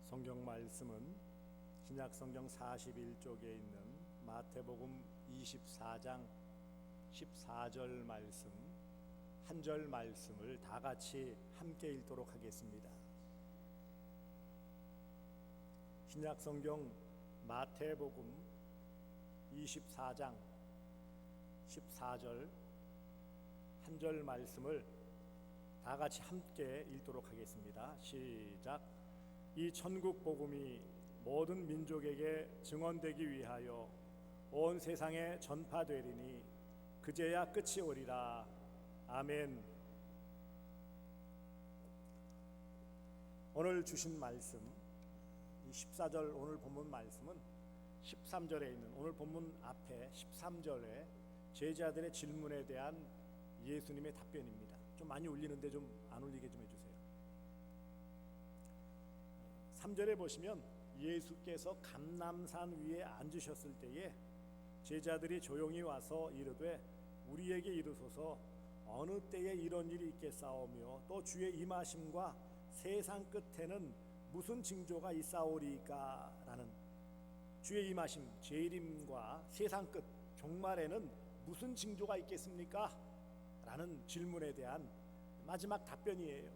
성경 말씀은 신약 성경 41쪽에 있는 마태복음 24장 14절 말씀, 한 절 말씀을 다 같이 함께 읽도록 하겠습니다. 신약 성경 마태복음 24장 14절 한 절 말씀을 다 같이 함께 읽도록 하겠습니다. 시작. 이 천국 복음이 모든 민족에게 증언되기 위하여 온 세상에 전파되리니 그제야 끝이 오리라. 아멘. 오늘 주신 말씀, 이 14절 오늘 본문 말씀은 13절에 있는 오늘 본문 앞에 13절에 제자들의 질문에 대한 예수님의 답변입니다. 좀 많이 울리는데 좀 안 울리게 좀 해주세요. 3절에 보시면 예수께서 감람산 위에 앉으셨을 때에 제자들이 조용히 와서 이르되 우리에게 이르소서 어느 때에 이런 일이 있겠사오며 또 주의 임하심과 세상 끝에는 무슨 징조가 있사오리까? 라는 주의 임하심, 재림과 세상 끝, 종말에는 무슨 징조가 있겠습니까? 라는 질문에 대한 마지막 답변이에요.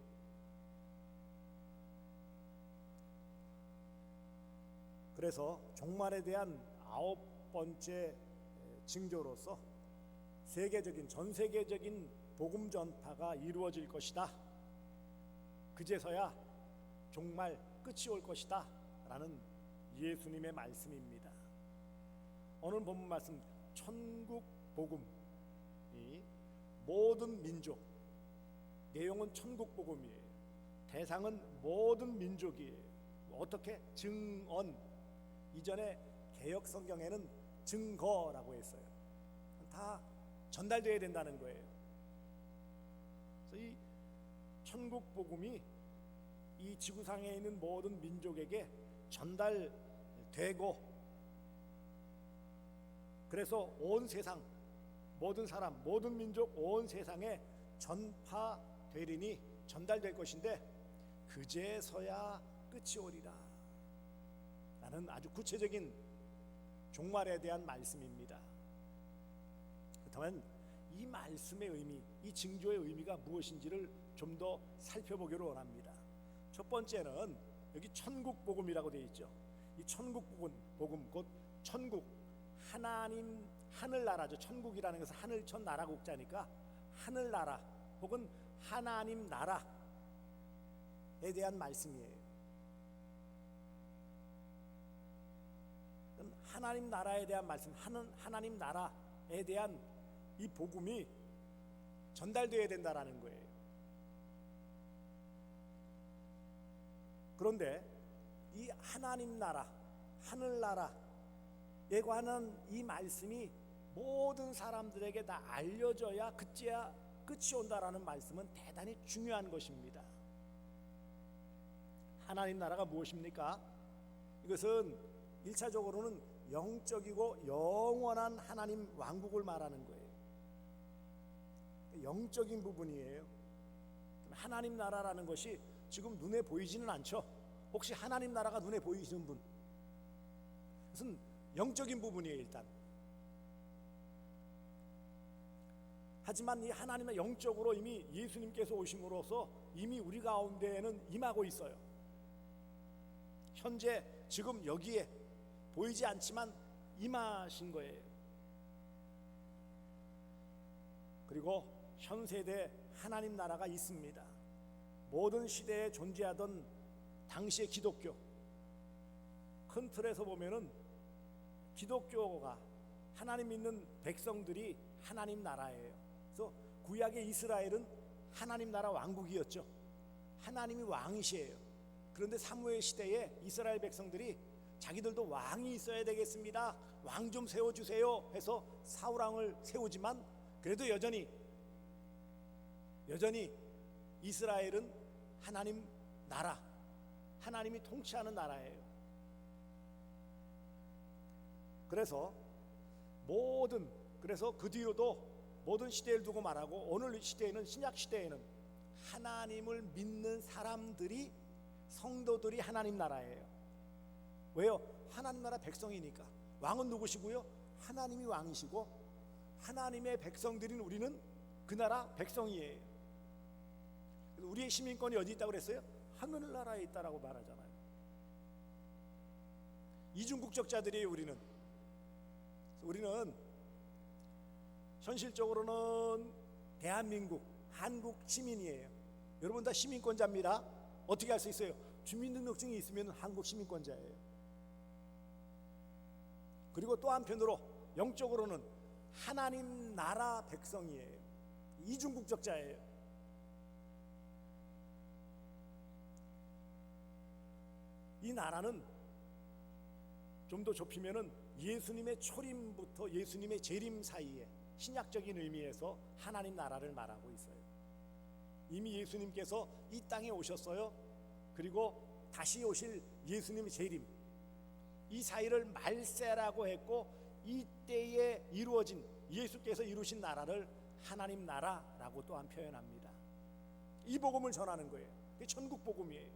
그래서 종말에 대한 9번째 징조로서 전 세계적인 복음 전파가 이루어질 것이다. 그제서야 종말 끝이 올 것이다 라는 예수님의 말씀입니다. 오늘 본문 말씀 천국 복음이 모든 민족, 내용은 천국 복음이에요. 대상은 모든 민족이에요. 어떻게? 증언. 이전에 개역 성경에는 증거라고 했어요. 다 전달되어야 된다는 거예요. 그래서 이 천국 복음이 이 지구상에 있는 모든 민족에게 전달되고, 그래서 온 세상, 모든 사람, 모든 민족, 온 세상에 전파되리니 전달될 것인데 그제서야 끝이 오리라 라는 아주 구체적인 종말에 대한 말씀입니다. 그렇다면 이 말씀의 의미, 이 징조의 의미가 무엇인지를 좀 더 살펴보기를 원합니다. 첫 번째는 여기 천국 복음이라고 되어 있죠. 이 천국 복음, 곧 천국, 하나님 하늘나라죠. 천국이라는 것은 하늘천 나라 국자니까 하늘나라 혹은 하나님 나라에 대한 말씀이에요. 하나님 나라에 대한 말씀, 하나님 나라에 대한 이 복음이 전달되어야 된다라는 거예요. 그런데 이 하나님 나라, 하늘나라에 관한 이 말씀이 모든 사람들에게 다 알려져야 그제야 끝이 온다라는 말씀은 대단히 중요한 것입니다. 하나님 나라가 무엇입니까? 이것은 1차적으로는 영적이고 영원한 하나님 왕국을 말하는 거예요. 영적인 부분이에요. 하나님 나라라는 것이 지금 눈에 보이지는 않죠. 혹시 하나님 나라가 눈에 보이시는 분? 그것은 영적인 부분이에요. 일단. 하지만 이 하나님의 영적으로 이미 예수님께서 오심으로써 이미 우리 가운데에는 임하고 있어요. 현재 지금 여기에 보이지 않지만 임하신 거예요. 그리고 현 세대에 하나님 나라가 있습니다. 모든 시대에 존재하던 당시의 기독교, 큰 틀에서 보면은 기독교가 하나님 믿는 백성들이 하나님 나라예요. 그래서 구약의 이스라엘은 하나님 나라 왕국이었죠. 하나님이 왕이시에요. 그런데 사무엘 시대에 이스라엘 백성들이 자기들도 왕이 있어야 되겠습니다, 왕 좀 세워주세요 해서 사울왕을 세우지만 그래도 여전히 이스라엘은 하나님 나라, 하나님이 통치하는 나라예요. 그래서 그 뒤로도 모든 시대를 두고 말하고 오늘 시대에는, 신약 시대에는 하나님을 믿는 사람들이 성도들이 하나님 나라예요. 왜요? 하나님 나라 백성이니까. 왕은 누구시고요? 하나님이 왕이시고 하나님의 백성들인 우리는 그 나라 백성이에요. 우리의 시민권이 어디 있다고 그랬어요? 하늘나라에 있다라고 말하잖아요. 이중국적자들이에요. 우리는 현실적으로는 대한민국, 한국 시민이에요. 여러분 다 시민권자입니다. 어떻게 할 수 있어요? 주민등록증이 있으면 한국 시민권자예요. 그리고 또 한편으로 영적으로는 하나님 나라 백성이에요. 이중국적자예요. 이 나라는 좀 더 좁히면은 예수님의 초림부터 예수님의 재림 사이에 신약적인 의미에서 하나님 나라를 말하고 있어요. 이미 예수님께서 이 땅에 오셨어요. 그리고 다시 오실 예수님의 재림, 이 사이를 말세라고 했고 이때에 이루어진 예수께서 이루신 나라를 하나님 나라라고 또한 표현합니다. 이 복음을 전하는 거예요. 그게 천국 복음이에요.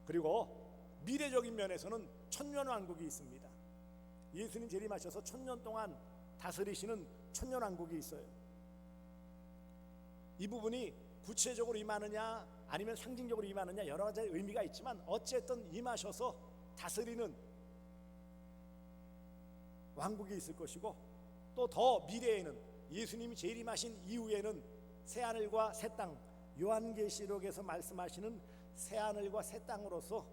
그리고 미래적인 면에서는 천년왕국이 있습니다. 예수님 재림하셔서 1000년 동안 다스리시는 천년왕국이 있어요. 이 부분이 구체적으로 임하느냐 아니면 상징적으로 임하느냐 여러 가지 의미가 있지만 어쨌든 임하셔서 다스리는 왕국이 있을 것이고 또 더 미래에는 예수님이 재림하신 이후에는 새하늘과 새 땅, 요한계시록에서 말씀하시는 새하늘과 새 땅으로서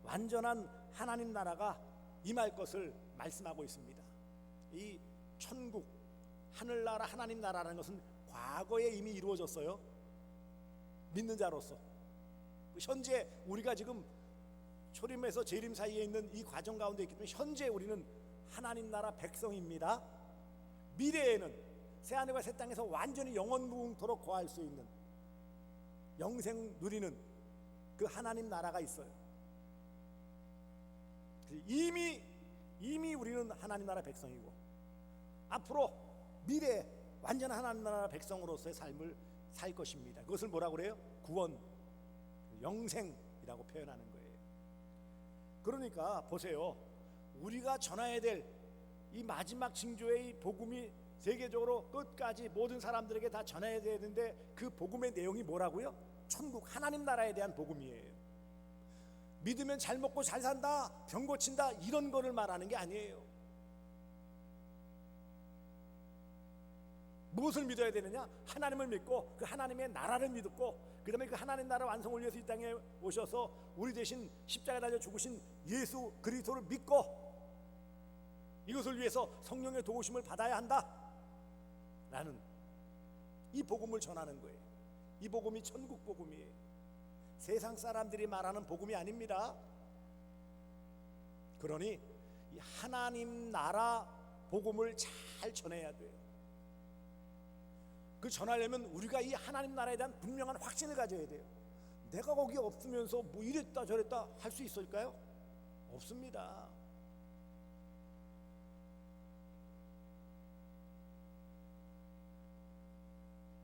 완전한 하나님 나라가 임할 것을 말씀하고 있습니다. 이 천국, 하늘나라, 하나님 나라라는 것은 과거에 이미 이루어졌어요. 믿는 자로서. 현재 우리가 지금 초림에서 재림 사이에 있는 이 과정 가운데 있기 때문에 현재 우리는 하나님 나라 백성입니다. 미래에는 새하늘과 새 땅에서 완전히 영원무궁토록 거할 수 있는 영생 누리는 그 하나님 나라가 있어요. 이미 우리는 하나님 나라 백성이고 앞으로 미래에 완전한 하나님 나라 백성으로서의 삶을 살 것입니다. 그것을 뭐라고 그래요? 구원, 영생이라고 표현하는 거예요. 그러니까 보세요. 우리가 전해야 될 이 마지막 징조의 이 복음이 세계적으로 끝까지 모든 사람들에게 다 전해야 되는데 그 복음의 내용이 뭐라고요? 천국, 하나님 나라에 대한 복음이에요. 믿으면 잘 먹고 잘 산다, 병 고친다 이런 거를 말하는 게 아니에요. 무엇을 믿어야 되느냐? 하나님을 믿고 그 하나님의 나라를 믿고 그 다음에 그 하나님 나라 완성을 위해서 이 땅에 오셔서 우리 대신 십자가에 달려 죽으신 예수 그리스도를 믿고 이것을 위해서 성령의 도우심을 받아야 한다 라는 이 복음을 전하는 거예요. 이 복음이 천국 복음이에요. 세상 사람들이 말하는 복음이 아닙니다. 그러니 이 하나님 나라 복음을 잘 전해야 돼요. 그 전하려면 우리가 이 하나님 나라에 대한 분명한 확신을 가져야 돼요. 내가 거기 없으면서 뭐 이랬다 저랬다 할 수 있을까요? 없습니다.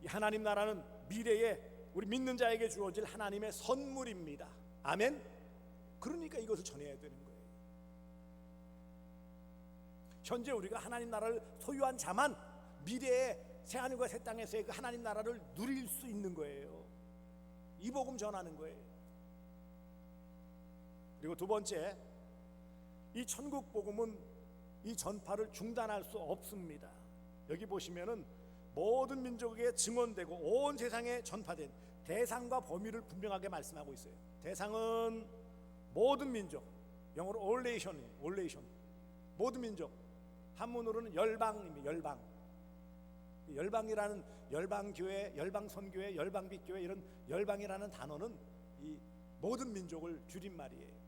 이 하나님 나라는 미래에 우리 믿는 자에게 주어질 하나님의 선물입니다. 아멘. 그러니까 이것을 전해야 되는 거예요. 현재 우리가 하나님 나라를 소유한 자만 미래에 새하늘과 새 땅에서의 그 하나님 나라를 누릴 수 있는 거예요. 이 복음 전하는 거예요. 그리고 두 번째, 이 천국 복음은 이 전파를 중단할 수 없습니다. 여기 보시면은 모든 민족에게 증언되고 온 세상에 전파된 대상과 범위를 분명하게 말씀하고 있어요. 대상은 모든 민족, 영어로 all nation이에요. all nation. 모든 민족. 한문으로는 열방입니다. 열방. 열방이라는 열방교회, 열방선교회, 열방빛교회 이런 열방이라는 단어는 이 모든 민족을 줄인 말이에요.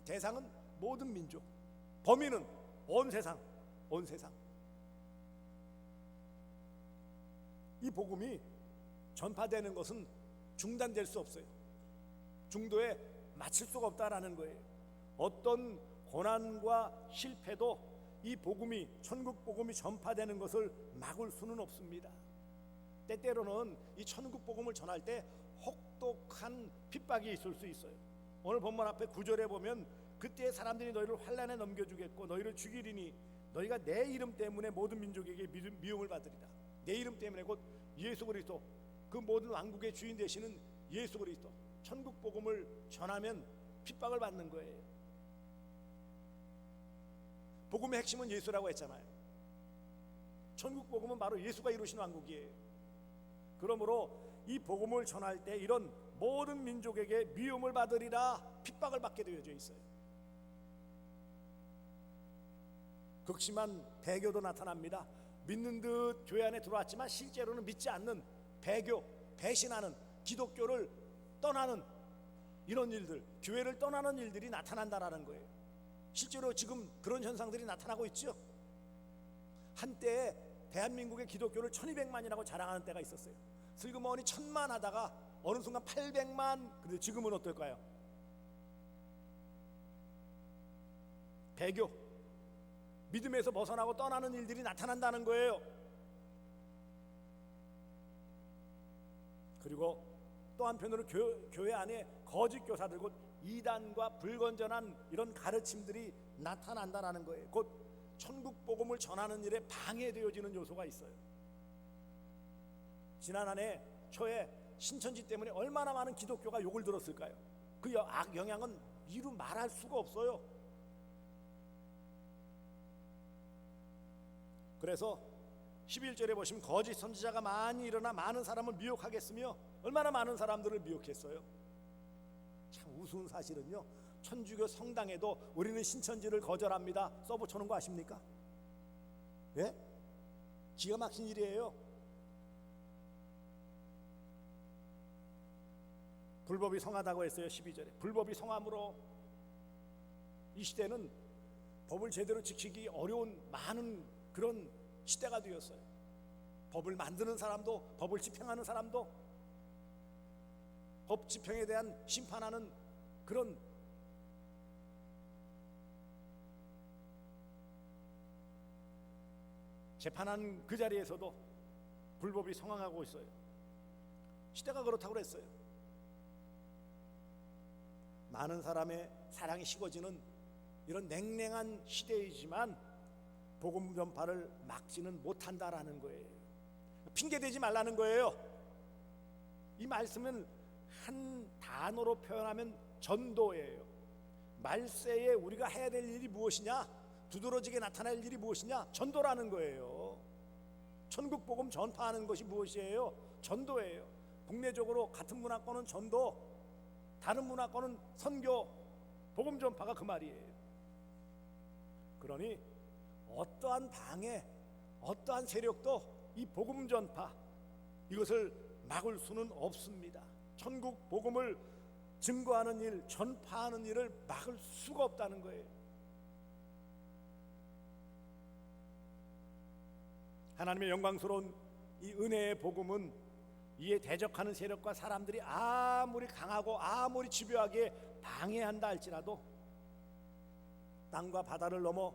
대상은 모든 민족, 범위는 온 세상, 온 세상. 이 복음이 전파되는 것은 중단될 수 없어요. 중도에 마칠 수가 없다라는 거예요. 어떤 고난과 실패도 이 복음이, 천국 복음이 전파되는 것을 막을 수는 없습니다. 때때로는 이 천국 복음을 전할 때 혹 혹독한 핍박이 있을 수 있어요. 오늘 본문 앞에 9절에 보면 그때 사람들이 너희를 환난에 넘겨주겠고 너희를 죽이리니 너희가 내 이름 때문에 모든 민족에게 미움을 받으리라. 내 이름 때문에 곧 예수 그리스도, 그 모든 왕국의 주인 되시는 예수 그리스도, 천국 복음을 전하면 핍박을 받는 거예요. 복음의 핵심은 예수라고 했잖아요. 천국 복음은 바로 예수가 이루신 왕국이에요. 그러므로 이 복음을 전할 때 이런 모든 민족에게 미움을 받으리라, 핍박을 받게 되어져 있어요. 극심한 배교도 나타납니다. 믿는 듯 교회 안에 들어왔지만 실제로는 믿지 않는, 배교, 배신하는, 기독교를 떠나는 이런 일들, 교회를 떠나는 일들이 나타난다라는 거예요. 실제로 지금 그런 현상들이 나타나고 있죠. 한때 대한민국의 기독교를 1200만이라고 자랑하는 때가 있었어요. 슬그머니 1000만 하다가 어느 순간 800만. 근데 지금은 어떨까요? 배교, 믿음에서 벗어나고 떠나는 일들이 나타난다는 거예요. 그리고 또 한편으로 교회 안에 거짓 교사들, 곧 이단과 불건전한 이런 가르침들이 나타난다라는 거예요. 곧 천국 복음을 전하는 일에 방해되어지는 요소가 있어요. 지난 한 해 초에 신천지 때문에 얼마나 많은 기독교가 욕을 들었을까요? 그 영향은 이루 말할 수가 없어요. 그래서 11절에 보시면 거짓 선지자가 많이 일어나 많은 사람을 미혹하겠으며, 얼마나 많은 사람들을 미혹했어요. 참 우스운 사실은요, 천주교 성당에도 우리는 신천지를 거절합니다 써붙여놓은 거 아십니까? 예? 기가 막힌 일이에요. 불법이 성하다고 했어요. 12절에 불법이 성함으로 이 시대는 법을 제대로 지키기 어려운 많은 그런 시대가 되었어요. 법을 만드는 사람도, 법을 집행하는 사람도, 법 집행에 대한 심판하는 그런 재판하는 그 자리에서도 불법이 성행하고 있어요. 시대가 그렇다고 그랬어요. 많은 사람의 사랑이 식어지는 이런 냉랭한 시대이지만 복음 전파를 막지는 못한다라는 거예요. 핑계대지 말라는 거예요. 이 말씀은 한 단어로 표현하면 전도예요. 말세에 우리가 해야 될 일이 무엇이냐? 두드러지게 나타날 일이 무엇이냐? 전도라는 거예요. 천국 복음 전파하는 것이 무엇이에요? 전도예요. 국내적으로 같은 문화권은 전도, 다른 문화권은 선교, 복음 전파가 그 말이에요. 그러니 어떠한 방해, 어떠한 세력도 이 복음 전파, 이것을 막을 수는 없습니다. 천국 복음을 증거하는 일, 전파하는 일을 막을 수가 없다는 거예요. 하나님의 영광스러운 이 은혜의 복음은 이에 대적하는 세력과 사람들이 아무리 강하고 아무리 집요하게 방해한다 할지라도 땅과 바다를 넘어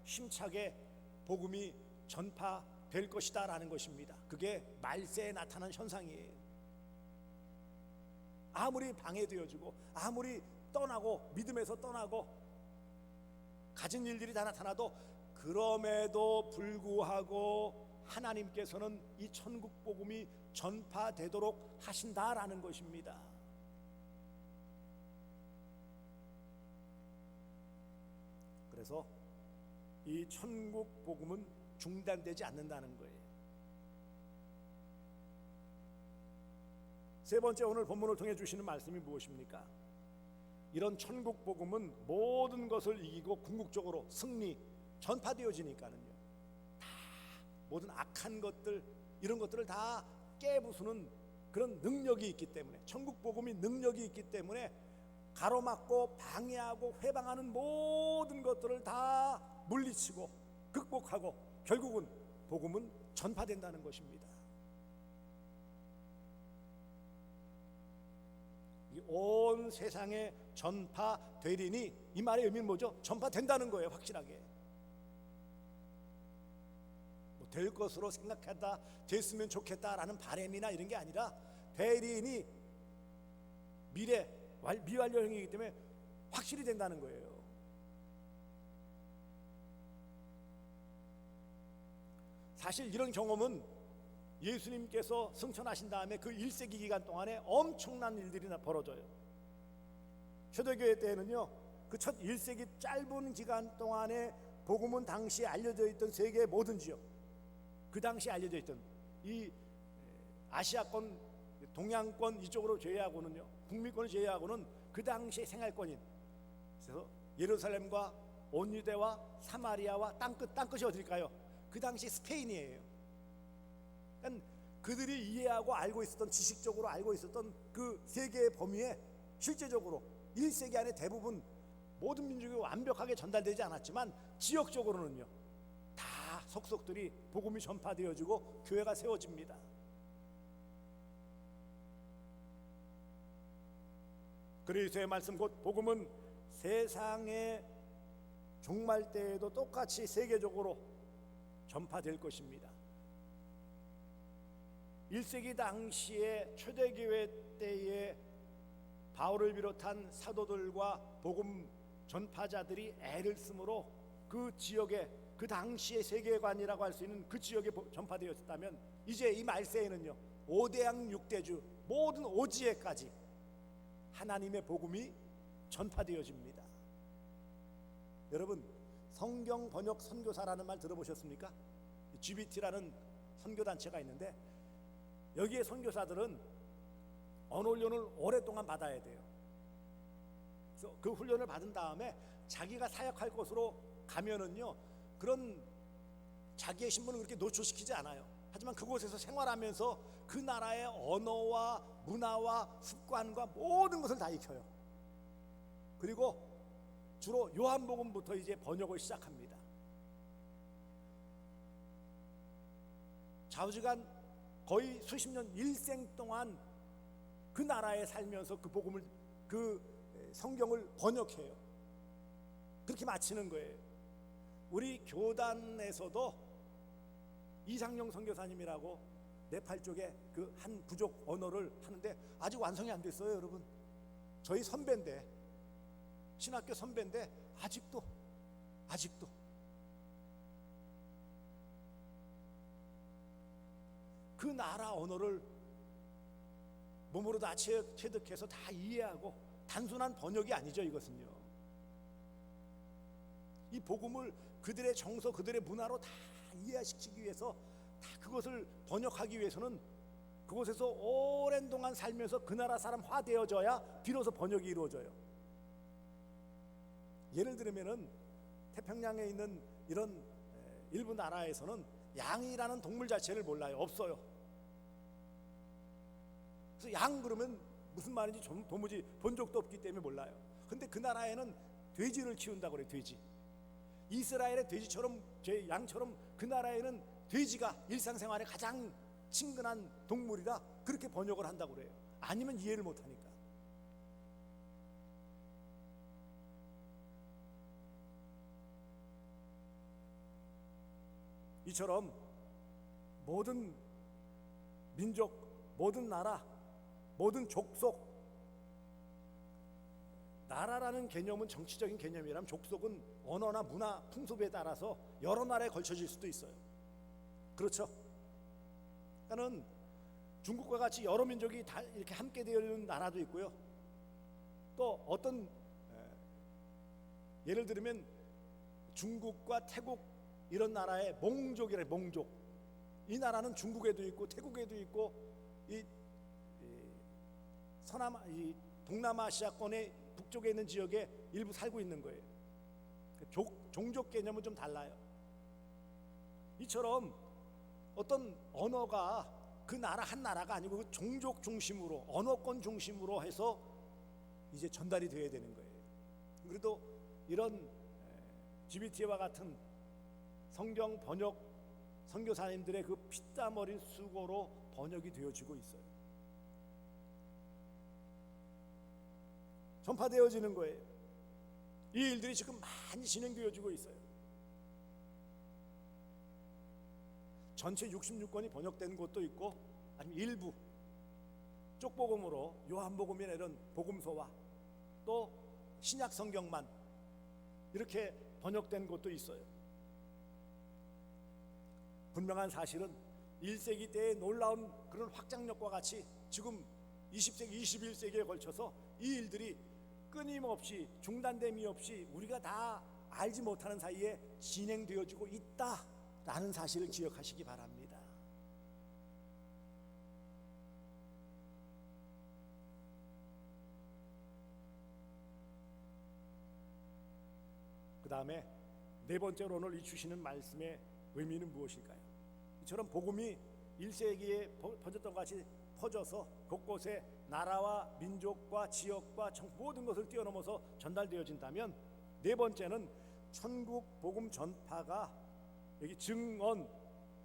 힘차게 복음이 전파될 것이다 라는 것입니다. 그게 말세에 나타난 현상이에요. 아무리 방해되어지고 아무리 떠나고 믿음에서 떠나고 가진 일들이 다 나타나도, 그럼에도 불구하고 하나님께서는 이 천국 복음이 전파되도록 하신다라는 것입니다. 그래서 이 천국 복음은 중단되지 않는다는 거예요. 세 번째, 오늘 본문을 통해 주시는 말씀이 무엇입니까? 이런 천국 복음은 모든 것을 이기고 궁극적으로 승리, 전파되어지니까는요, 다 모든 악한 것들, 이런 것들을 다 깨부수는 그런 능력이 있기 때문에, 천국 복음이 능력이 있기 때문에 가로막고 방해하고 회방하는 모든 것들을 다 물리치고 극복하고 결국은 복음은 전파된다는 것입니다. 온 세상에 전파되리니, 이 말의 의미는 뭐죠? 전파된다는 거예요. 확실하게 될 것으로 생각하다, 됐으면 좋겠다라는 바람이나 이런 게 아니라 되리니, 미완료형이기 때문에 확실히 된다는 거예요. 사실 이런 경험은 예수님께서 승천하신 다음에 그 1세기 기간 동안에 엄청난 일들이 벌어져요. 초대교회 때는요, 그 첫 1세기 짧은 기간 동안에 복음은 당시에 알려져 있던 세계의 모든 지역, 그 당시에 알려져 있던 이 아시아권, 동양권 이쪽으로 제외하고는요, 북미권을 제외하고는 그 당시의 생활권인, 그래서 예루살렘과 온 유대와 사마리아와 땅끝이 어딜까요? 그 당시 스페인이에요. 그러니까 그들이 이해하고 알고 있었던, 지식적으로 알고 있었던 그 세계의 범위에 실제적으로 1세기 안에 대부분 모든 민족이 완벽하게 전달되지 않았지만 지역적으로는요, 다 속속들이 복음이 전파되어지고 교회가 세워집니다. 그리스도의 말씀 곧 복음은 세상의 종말 때에도 똑같이 세계적으로 전파될 것입니다. 1세기 당시에 초대교회 때에 바울을 비롯한 사도들과 복음 전파자들이 애를 쓰므로 그 지역에, 그 당시의 세계관이라고 할 수 있는 그 지역에 전파되었다면, 이제 이 말세에는요, 5대양 6대주 모든 오지에까지 하나님의 복음이 전파되어집니다. 여러분, 성경 번역 선교사라는 말 들어보셨습니까? GBT라는 선교단체가 있는데, 여기에 선교사들은 언어 훈련을 오랫동안 받아야 돼요. 그래서 그 훈련을 받은 다음에 자기가 사역할 곳으로 가면은요, 그런 자기의 신분을 그렇게 노출시키지 않아요. 하지만 그곳에서 생활하면서 그 나라의 언어와 문화와 습관과 모든 것을 다 익혀요. 그리고 주로 요한복음부터 이제 번역을 시작합니다. 좌우지간 거의 수십 년, 일생 동안 그 나라에 살면서 그 복음을, 그 성경을 번역해요. 그렇게 마치는 거예요. 우리 교단에서도 이상용 선교사님이라고 네팔 쪽에 그 한 부족 언어를 하는데 아직 완성이 안 됐어요, 여러분. 저희 선배인데, 신학교 선배인데 아직도 그 나라 언어를 몸으로 다 체득해서 다 이해하고, 단순한 번역이 아니죠, 이것은요. 이 복음을 그들의 정서, 그들의 문화로 다 이해시키기 위해서, 다 그것을 번역하기 위해서는 그곳에서 오랜 동안 살면서 그 나라 사람 화되어져야 비로소 번역이 이루어져요. 예를 들면은 태평양에 있는 이런 일부 나라에서는 양이라는 동물 자체를 몰라요. 없어요. 그래서 양 그러면 무슨 말인지 도무지 본 적도 없기 때문에 몰라요. 근데 그 나라에는 돼지를 키운다고 그래요. 돼지. 이스라엘의 돼지처럼, 양처럼 그 나라에는 돼지가 일상생활에 가장 친근한 동물이라 그렇게 번역을 한다고 그래요. 아니면 이해를 못하니까. 이처럼 모든 민족, 모든 나라, 모든 족속, 나라라는 개념은 정치적인 개념이라면 족속은 언어나 문화, 풍습에 따라서 여러 나라에 걸쳐질 수도 있어요. 그렇죠? 그러니까는 중국과 같이 여러 민족이 다 이렇게 함께 되어 있는 나라도 있고요. 또 어떤 예를 들면 중국과 태국 이런 나라의 몽족이래, 몽족. 이 나라는 중국에도 있고 태국에도 있고 이 동남아시아권의 북쪽에 있는 지역에 일부 살고 있는 거예요. 종족 개념은 좀 달라요. 이처럼 어떤 언어가 그 나라 한 나라가 아니고 그 종족 중심으로, 언어권 중심으로 해서 이제 전달이 되어야 되는 거예요. 그래도 이런 GBT와 같은 성경 번역 선교사님들의 그 피땀 어린 수고로 번역이 되어지고 있어요. 전파되어지는 거예요. 이 일들이 지금 많이 진행되어지고 있어요. 전체 66권이 번역된 곳도 있고, 아니면 일부 쪽복음으로 요한복음이나 이런 복음서와 또 신약 성경만 이렇게 번역된 곳도 있어요. 분명한 사실은 1세기 때의 놀라운 그런 확장력과 같이 지금 20세기, 21세기에 걸쳐서 이 일들이 끊임없이 중단됨이 없이 우리가 다 알지 못하는 사이에 진행되어지고 있다라는 사실을 기억하시기 바랍니다. 그 다음에 네 번째로 오늘 이 주시는 말씀의 의미는 무엇일까요? 이처럼 복음이 1세기에 퍼졌던 것 같이 퍼져서 곳곳에 나라와 민족과 지역과 모든 것을 뛰어넘어서 전달되어진다면, 네 번째는 천국 복음 전파가 여기 증언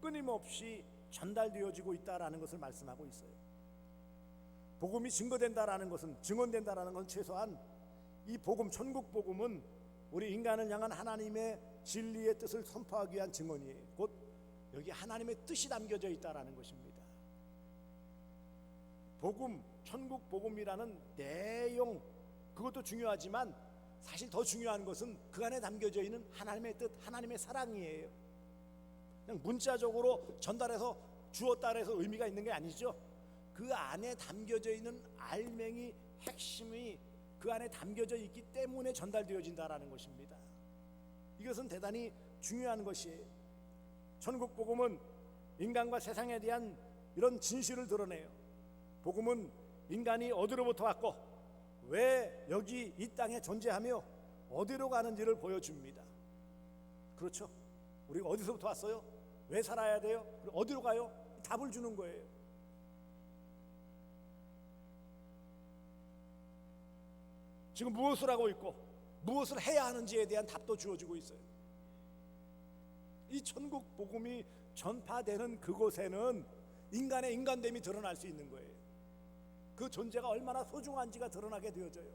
끊임없이 전달되어지고 있다라는 것을 말씀하고 있어요. 복음이 증거된다라는 것은, 증언된다라는 것은 최소한 이 복음, 천국 복음은 우리 인간을 향한 하나님의 진리의 뜻을 선포하기 위한 증언이에요. 곧 여기 하나님의 뜻이 담겨져 있다라는 것입니다. 복음, 천국 복음이라는 내용, 그것도 중요하지만 사실 더 중요한 것은 그 안에 담겨져 있는 하나님의 뜻, 하나님의 사랑이에요. 그냥 문자적으로 전달해서 주었다 해서 의미가 있는 게 아니죠. 그 안에 담겨져 있는 알맹이, 핵심이 그 안에 담겨져 있기 때문에 전달되어진다라는 것입니다. 이것은 대단히 중요한 것이에요. 천국 복음은 인간과 세상에 대한 이런 진실을 드러내요. 복음은 인간이 어디로부터 왔고 왜 여기 이 땅에 존재하며 어디로 가는지를 보여줍니다. 그렇죠? 우리가 어디서부터 왔어요? 왜 살아야 돼요? 어디로 가요? 답을 주는 거예요. 지금 무엇을 하고 있고 무엇을 해야 하는지에 대한 답도 주어지고 있어요. 이 천국 복음이 전파되는 그곳에는 인간의 인간됨이 드러날 수 있는 거예요. 그 존재가 얼마나 소중한지가 드러나게 되어져요.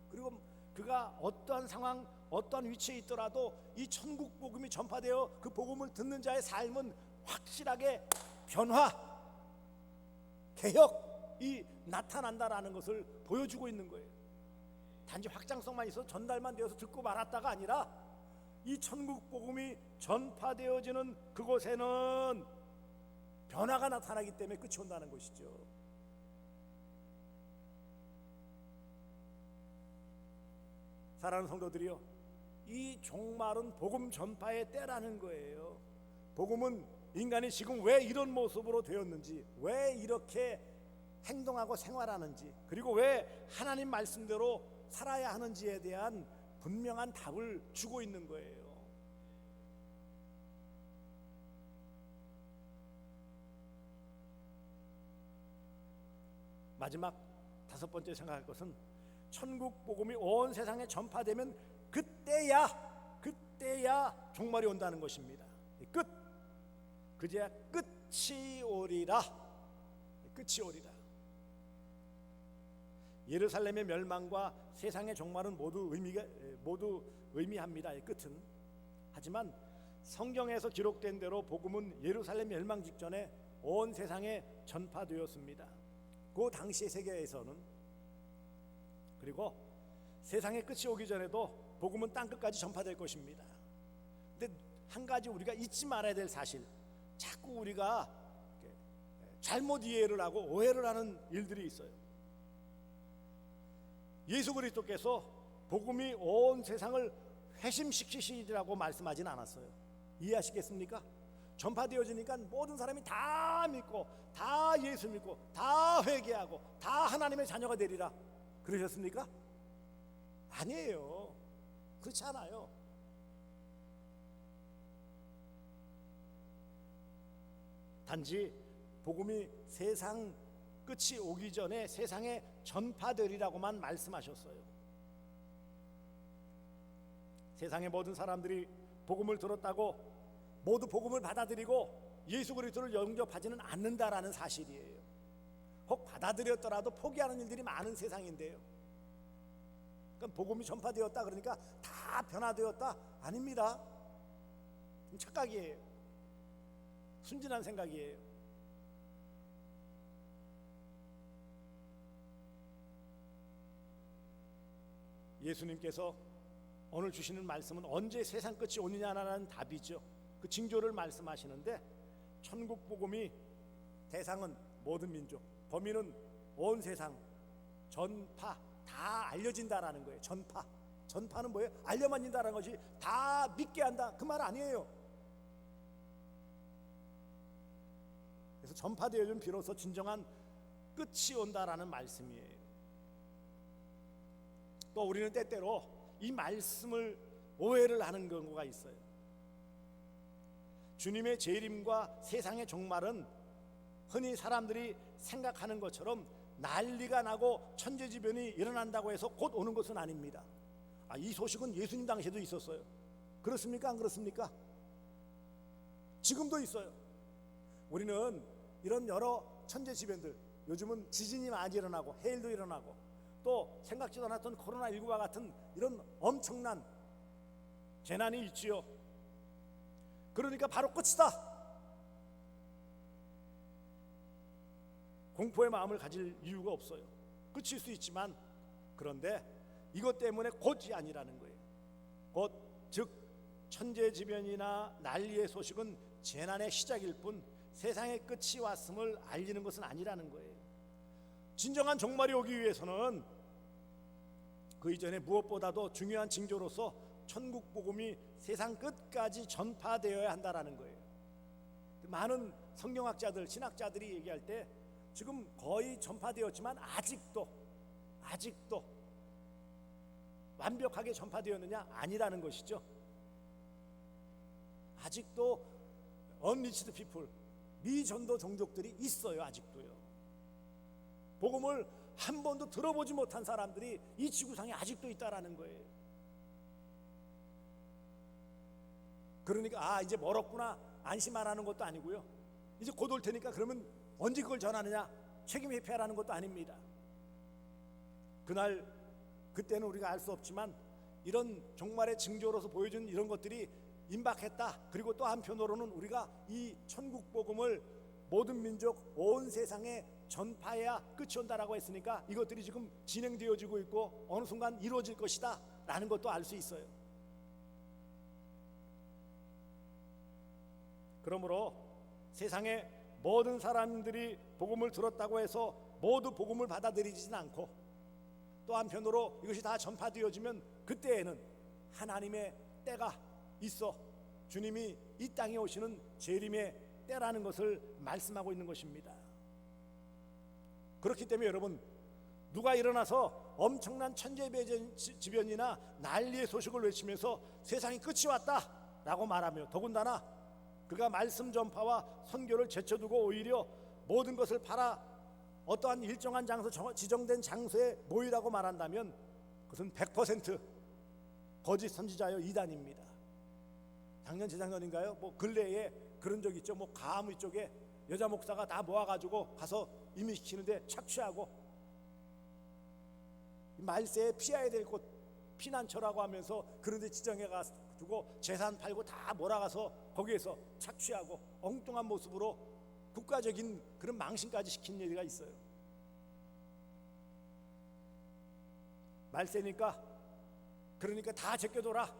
그리고 그가 어떠한 상황, 어떠한 위치에 있더라도 이 천국 복음이 전파되어 그 복음을 듣는 자의 삶은 확실하게 변화, 개혁이 나타난다라는 것을 보여주고 있는 거예요. 단지 확장성만 있어 전달만 되어서 듣고 말았다가 아니라 이 천국 복음이 전파되어지는 그곳에는 변화가 나타나기 때문에 끝이 온다는 것이죠. 사랑하는 성도들이요, 이 종말은 복음 전파의 때라는 거예요. 복음은 인간이 지금 왜 이런 모습으로 되었는지, 왜 이렇게 행동하고 생활하는지, 그리고 왜 하나님 말씀대로 살아야 하는지에 대한 분명한 답을 주고 있는 거예요. 마지막 다섯 번째 생각할 것은, 천국 복음이 온 세상에 전파되면 그때야 종말이 온다는 것입니다. 끝, 그제야 끝이 오리라. 예루살렘의 멸망과 세상의 종말은 모두 의미합니다. 끝은. 하지만 성경에서 기록된 대로 복음은 예루살렘 멸망 직전에 온 세상에 전파되었습니다. 그 당시의 세계에서는. 그리고 세상의 끝이 오기 전에도 복음은 땅끝까지 전파될 것입니다. 근데 한 가지 우리가 잊지 말아야 될 사실, 자꾸 우리가 잘못 이해를 하고 오해를 하는 일들이 있어요. 예수 그리스도께서 복음이 온 세상을 회심시키시리라고 말씀하진 않았어요. 이해하시겠습니까? 전파되어지니까 모든 사람이 다 믿고, 다 예수 믿고, 다 회개하고, 다 하나님의 자녀가 되리라 그러셨습니까? 아니에요. 그렇지 않아요. 단지 복음이 세상 끝이 오기 전에 세상에 전파되리라고만 말씀하셨어요. 세상의 모든 사람들이 복음을 들었다고 모두 복음을 받아들이고 예수 그리스도를 영접하지는 않는다라는 사실이에요. 혹 받아들였더라도 포기하는 일들이 많은 세상인데요. 그럼 복음이 전파되었다 그러니까 다 변화되었다? 아닙니다. 착각이에요. 순진한 생각이에요. 예수님께서 오늘 주시는 말씀은 언제 세상 끝이 오느냐라는 답이죠. 그 징조를 말씀하시는데, 천국 복음이 대상은 모든 민족, 범위는 온 세상, 전파, 다 알려진다라는 거예요. 전파는 뭐예요? 알려만 진다라는 것이, 다 믿게 한다, 그 말 아니에요. 그래서 전파되어진 비로소 진정한 끝이 온다라는 말씀이에요. 또 우리는 때때로 이 말씀을 오해를 하는 경우가 있어요. 주님의 재림과 세상의 종말은 흔히 사람들이 생각하는 것처럼 난리가 나고 천재지변이 일어난다고 해서 곧 오는 것은 아닙니다. 이 소식은 예수님 당시에도 있었어요. 그렇습니까? 안 그렇습니까? 지금도 있어요. 우리는 이런 여러 천재지변들, 요즘은 지진이 많이 일어나고 해일도 일어나고 또 생각지도 않았던 코로나19와 같은 이런 엄청난 재난이 있지요. 그러니까 바로 끝이다, 공포의 마음을 가질 이유가 없어요. 끝일 수 있지만, 그런데 이것 때문에 곧이 아니라는 거예요. 곧 즉 천재지변이나 난리의 소식은 재난의 시작일 뿐 세상의 끝이 왔음을 알리는 것은 아니라는 거예요. 진정한 종말이 오기 위해서는 그 이전에 무엇보다도 중요한 징조로서 천국 복음이 세상 끝까지 전파되어야 한다라는 거예요. 많은 성경학자들, 신학자들이 얘기할 때 지금 거의 전파되었지만 아직도 완벽하게 전파되었느냐? 아니라는 것이죠. 아직도 unreached people, 미전도 종족들이 있어요. 아직도요. 복음을 한 번도 들어보지 못한 사람들이 이 지구상에 아직도 있다라는 거예요. 그러니까 이제 멀었구나 안심하라는 것도 아니고요. 이제 곧 올 테니까 그러면 언제 그걸 전하느냐, 책임 회피하라는 것도 아닙니다. 그때는 우리가 알 수 없지만 이런 종말의 징조로서 보여준 이런 것들이 임박했다. 그리고 또 한편으로는 우리가 이 천국 복음을 모든 민족, 온 세상에 전파해야 끝이 온다라고 했으니까 이것들이 지금 진행되어지고 있고 어느 순간 이루어질 것이다 라는 것도 알 수 있어요. 그러므로 세상의 모든 사람들이 복음을 들었다고 해서 모두 복음을 받아들이지는 않고, 또 한편으로 이것이 다 전파되어지면 그때에는 하나님의 때가 있어 주님이 이 땅에 오시는 재림의 때라는 것을 말씀하고 있는 것입니다. 그렇기 때문에 여러분, 누가 일어나서 엄청난 천재지변이나 난리의 소식을 외치면서 세상이 끝이 왔다라고 말하며, 더군다나 그가 말씀 전파와 선교를 제쳐두고 오히려 모든 것을 팔아 어떠한 일정한 장소, 지정된 장소에 모이라고 말한다면 그것은 100% 거짓 선지자여 이단입니다. 작년 재작년인가요? 근래에 그런 적 있죠. 가무 쪽에 여자 목사가 다 모아가지고 가서 임의시키는데 착취하고, 말세에 피해야 될 곳 피난처라고 하면서 그런 데 지정해 가지고 재산 팔고 다 몰아가서 거기에서 착취하고 엉뚱한 모습으로 국가적인 그런 망신까지 시킨 얘기가 있어요. 말세니까 그러니까 다 제껴둬라,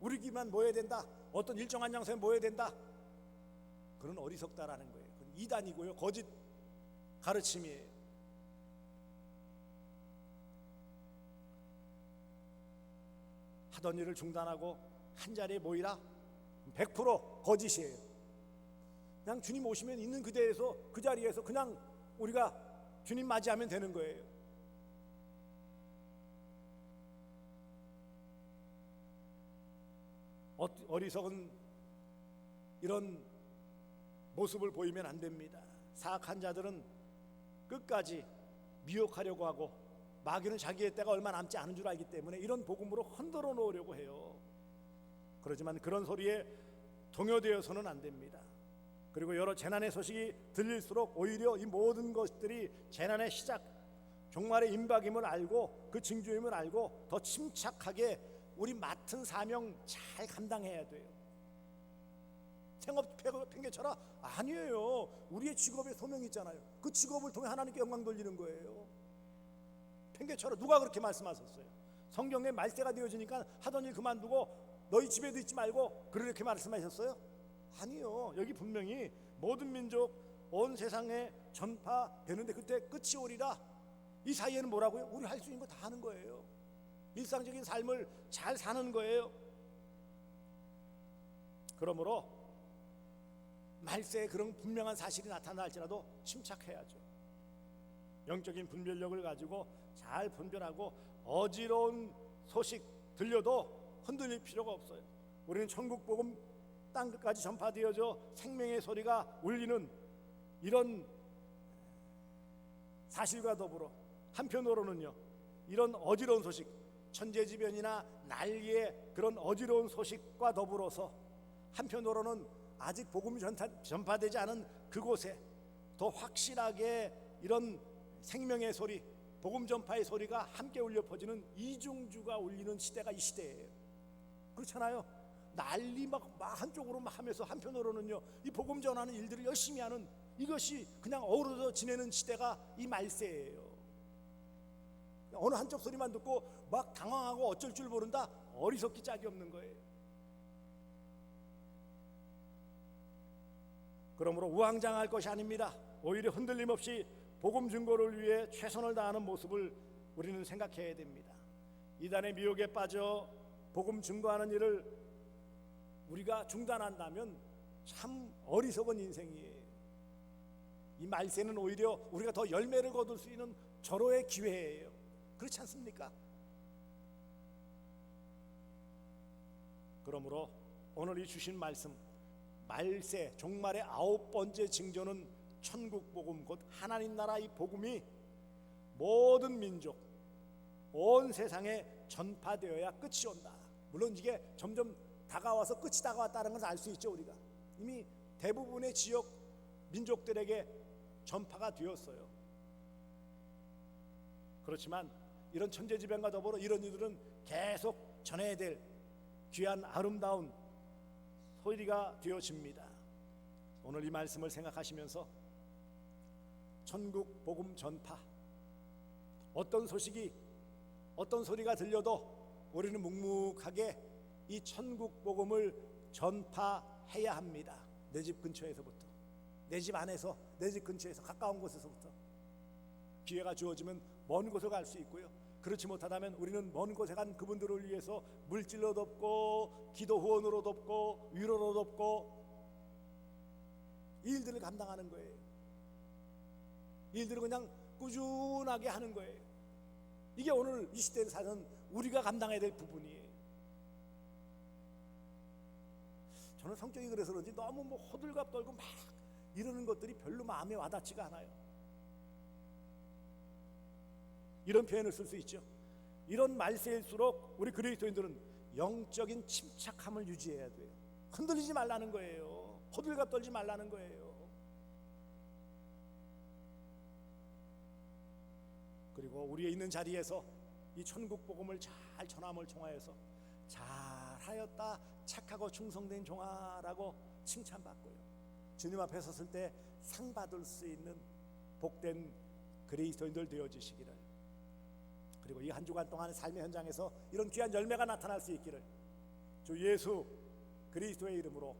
우리끼리만 모여야 된다, 어떤 일정한 장소에 모여야 된다, 그런 어리석다라는 거예요. 그건 이단이고요, 거짓 가르침이에요. 하던 일을 중단하고 한 자리에 모이라, 100% 거짓이에요. 그냥 주님 오시면 있는 그대에서, 그 자리에서 그냥 우리가 주님 맞이하면 되는 거예요. 어리석은 이런 모습을 보이면 안 됩니다. 사악한 자들은 끝까지 미혹하려고 하고 마귀는 자기의 때가 얼마 남지 않은 줄 알기 때문에 이런 복음으로 흔들어 놓으려고 해요. 그렇지만 그런 소리에 동요되어서는 안 됩니다. 그리고 여러 재난의 소식이 들릴수록 오히려 이 모든 것들이 재난의 시작, 종말의 임박임을 알고 그 징조임을 알고 더 침착하게 우리 맡은 사명 잘 감당해야 돼요. 생업 팽개쳐라? 아니에요. 우리의 직업에 소명이 있잖아요. 그 직업을 통해 하나님께 영광 돌리는 거예요. 팽개쳐라, 누가 그렇게 말씀하셨어요? 성경에 말세가 되어지니까 하던 일 그만두고 너희 집에도 있지 말고 그렇게 말씀하셨어요? 아니요. 여기 분명히 모든 민족 온 세상에 전파되는데 그때 끝이 오리라. 이 사이에는 뭐라고요? 우리 할 수 있는 거 다 하는 거예요. 일상적인 삶을 잘 사는 거예요. 그러므로 말세에 그런 분명한 사실이 나타나 할지라도 침착해야죠. 영적인 분별력을 가지고 잘 분별하고 어지러운 소식 들려도 흔들릴 필요가 없어요. 우리는 천국 복음 땅 끝까지 전파되어져 생명의 소리가 울리는 이런 사실과 더불어 한편으로는요, 이런 어지러운 소식, 천재지변이나 난리의 그런 어지러운 소식과 더불어서 한편으로는 아직 복음이 전파되지 않은 그곳에 더 확실하게 이런 생명의 소리, 복음 전파의 소리가 함께 울려 퍼지는 이중주가 울리는 시대가 이 시대예요. 그렇잖아요. 난리 막 한쪽으로 막 하면서 한편으로는요, 이 복음 전하는 일들을 열심히 하는, 이것이 그냥 어우러져 지내는 시대가 이 말세예요. 어느 한쪽 소리만 듣고 막 당황하고 어쩔 줄 모른다, 어리석기 짝이 없는 거예요. 그러므로 우왕좌왕할 것이 아닙니다. 오히려 흔들림 없이 복음 증거를 위해 최선을 다하는 모습을 우리는 생각해야 됩니다. 이단의 미혹에 빠져 복음 증거하는 일을 우리가 중단한다면 참 어리석은 인생이에요. 이 말세는 오히려 우리가 더 열매를 거둘 수 있는 절호의 기회예요. 그렇지 않습니까? 그러므로 오늘 이 주신 말씀, 말세 종말의 9번째 징조는 천국 복음, 곧 하나님 나라 이 복음이 모든 민족 온 세상에 전파되어야 끝이 온다. 물론 이게 점점 다가와서 끝이 다가왔다는 것을 알 수 있죠. 우리가 이미 대부분의 지역 민족들에게 전파가 되었어요. 그렇지만 이런 천재지변과 더불어 이런 이들은 계속 전해야 될 귀한 아름다운 소리가 되어집니다. 오늘 이 말씀을 생각하시면서 천국 복음 전파, 어떤 소식이 어떤 소리가 들려도 우리는 묵묵하게 이 천국 복음을 전파해야 합니다. 내 집 근처에서부터, 내 집 안에서, 내 집 근처에서, 가까운 곳에서부터. 기회가 주어지면 먼 곳을 갈 수 있고요, 그렇지 못하다면 우리는 먼 곳에 간 그분들을 위해서 물질로 돕고 기도 후원으로 돕고 위로로 돕고 이 일들을 감당하는 거예요. 이 일들을 그냥 꾸준하게 하는 거예요. 이게 오늘 이 시대에 사는 우리가 감당해야 될 부분이에요. 저는 성격이 그래서 그런지 너무 호들갑 떨고 막 이러는 것들이 별로 마음에 와닿지가 않아요. 이런 표현을 쓸 수 있죠. 이런 말세일수록 우리 그리스도인들은 영적인 침착함을 유지해야 돼요. 흔들리지 말라는 거예요. 호들갑 떨지 말라는 거예요. 그리고 우리의 있는 자리에서 이 천국 복음을 잘 전함을 통하여서 잘하였다, 착하고 충성된 종아라고 칭찬받고요, 주님 앞에 섰을 때 상 받을 수 있는 복된 그리스도인들 되어지시기를, 그리고 이 한 주간 동안 삶의 현장에서 이런 귀한 열매가 나타날 수 있기를 주 예수 그리스도의 이름으로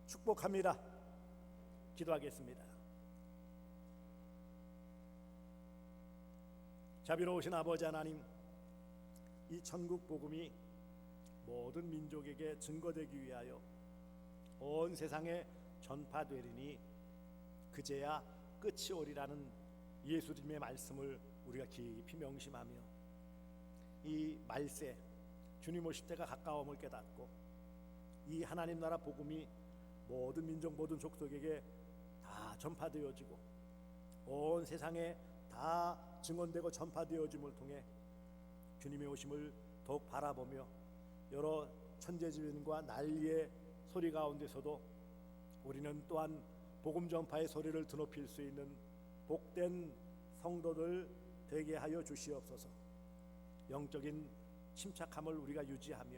축복합니다. 기도하겠습니다. 자비로우신 아버지 하나님, 이 천국 복음이 모든 민족에게 증거되기 위하여 온 세상에 전파되리니 그제야 끝이 오리라는 예수님의 말씀을 우리가 깊이 명심하며 이 말세 주님 오실 때가 가까움을 깨닫고 이 하나님 나라 복음이 모든 민족 모든 족속에게 다 전파되어지고 온 세상에 다 증언되고 전파되어짐을 통해 주님의 오심을 더욱 바라보며 여러 천재지변과 난리의 소리 가운데서도 우리는 또한 복음 전파의 소리를 드높일 수 있는 복된 성도들 되게 하여 주시옵소서. 영적인 침착함을 우리가 유지하며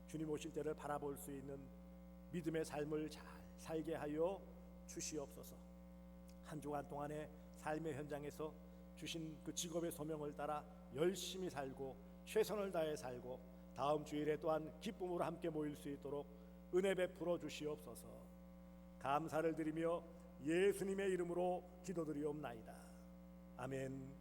주님 오실 때를 바라볼 수 있는 믿음의 삶을 잘 살게 하여 주시옵소서. 한 주간 동안의 삶의 현장에서 주신 그 직업의 소명을 따라 열심히 살고 최선을 다해 살고 다음 주일에 또한 기쁨으로 함께 모일 수 있도록 은혜 베풀어 주시옵소서. 감사를 드리며 예수님의 이름으로 기도드리옵나이다. 아멘.